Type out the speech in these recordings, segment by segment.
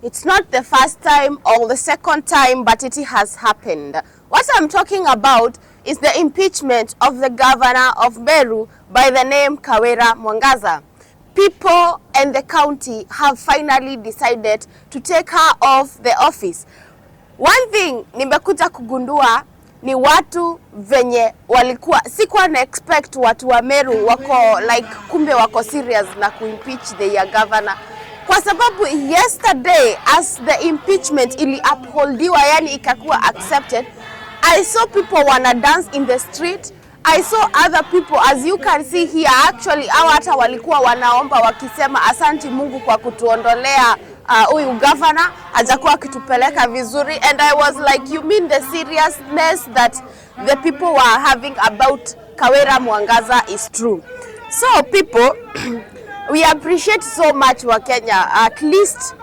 It's not the first time or the second time, but it has happened. What I'm talking about is the impeachment of the governor of Meru by the name Kawira Mwangaza. People in the county have finally decided to take her off the office. One thing nimekuja kugundua ni watu venye walikuwa, sikuwa na expect watu wa Meru wako like kumbe wako serious na kuimpeach the governor. Kwa sababu yesterday as the impeachment ili upholdiwa, yani ikakuwa accepted, I saw people wanna dance in the street. I saw other people, as you can see here, actually hata walikuwa wanaomba wakisema asanti Mungu kwa kutuondolea huyu governor, hajakuwa kitupeleka vizuri. And I was like, you mean the seriousness that the people were having about Kawira Mwangaza is true? So people, we appreciate so much wa Kenya, at least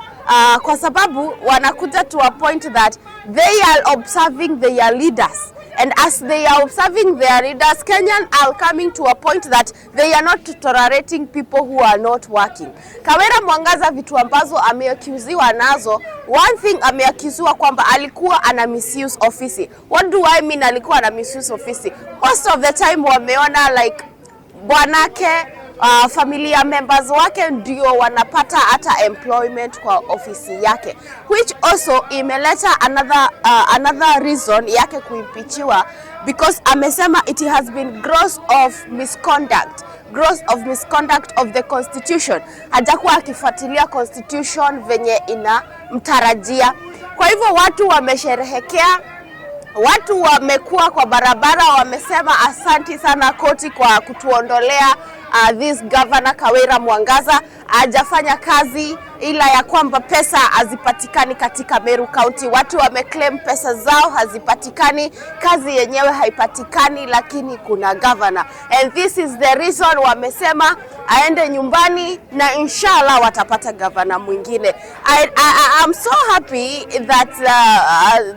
kwa sababu wanakuja to a point that they are observing their leaders. And as they are observing their leaders, Kenyans are coming to a point that they are not tolerating people who are not working. Kawira Mwangaza vitu ambazo ameaccused nazo, one thing ameaccused kwamba alikuwa ana misuse office. What do I mean alikuwa ana misuse office? Most of the time wameona like bwanake, familia members wake ndio wanapata hata employment kwa ofisi yake, which also imeleta another reason yake kuimpeachiwa, because amesema it has been gross of misconduct of the constitution. Hajakuwa akifuatilia constitution venye ina mtarajia. Kwa hivyo watu wamesherehekea, watu wamekuwa kwa barabara, wamesema asanti sana koti kwa kutuondolea this governor Kawira Mwangaza. Hajafanya kazi ila ya kwamba pesa hazipatikani katika Meru County. Watu wameclaim pesa zao hazipatikani, kazi yenyewe haipatikani, lakini kuna governor. And this is the reason wamesema aende nyumbani na inshallah watapata governor mwingine. I'm so happy that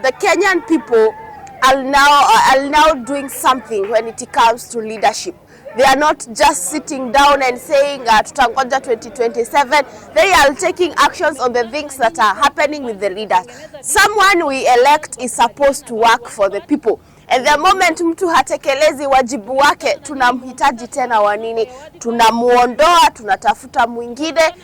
the Kenyan people are now doing something when it comes to leadership. They are not just sitting down and saying tutangoja 2027. They are taking actions on the things that are happening with the leaders. Someone we elect is supposed to work for the people. And the moment mtu hatekelezi wajibu wake, tunamhitaji tena wanini? Tunamuondoa, tunatafuta mwingine.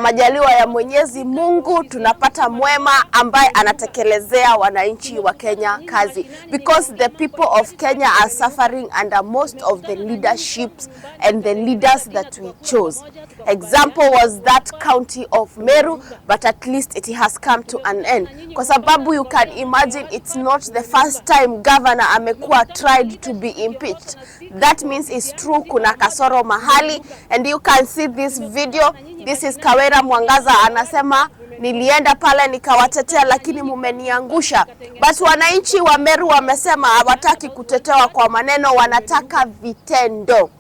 Majaliwa ya Mwenyezi Mungu, tunapata mwema ambaye anatekelezea wananchi wa Kenya kazi. Because the people of Kenya are suffering under most of the leaderships and the leaders that we chose. Example was that county of Meru, but at least it has come to an end. Kwa sababu you can imagine it's not the first time governor amekuwa tried to be impeached. That means it's true kuna kasoro mahali, and you can see this video. This is Kawira Mwangaza anasema nilienda pale nikawatetea lakini mumeniangusha. But wananchi wa Meru wamesema hawataki kutetewa kwa maneno, wanataka vitendo.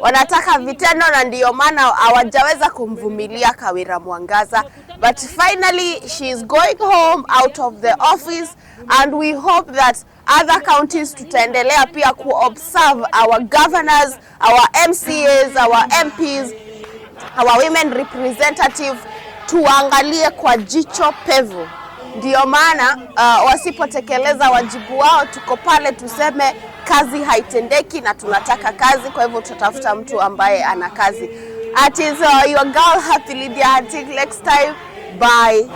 Wanataka vitendo, na ndiyo maana hawajaweza kumvumilia Kawira Mwangaza. But finally she is going home out of the office, and we hope that other counties tutaendelea pia ku-observe our governors, our MCAs, our MPs, our women representative, tuangalie kwa jicho pevu. Ndiyo maana wasipotekeleza wajibu wao, tuko pale tuseme kazi haitendeki na tunataka kazi, kwa hivyo tutafuta mtu ambaye ana kazi. It is your girl Happy Lydia. Until next time, bye.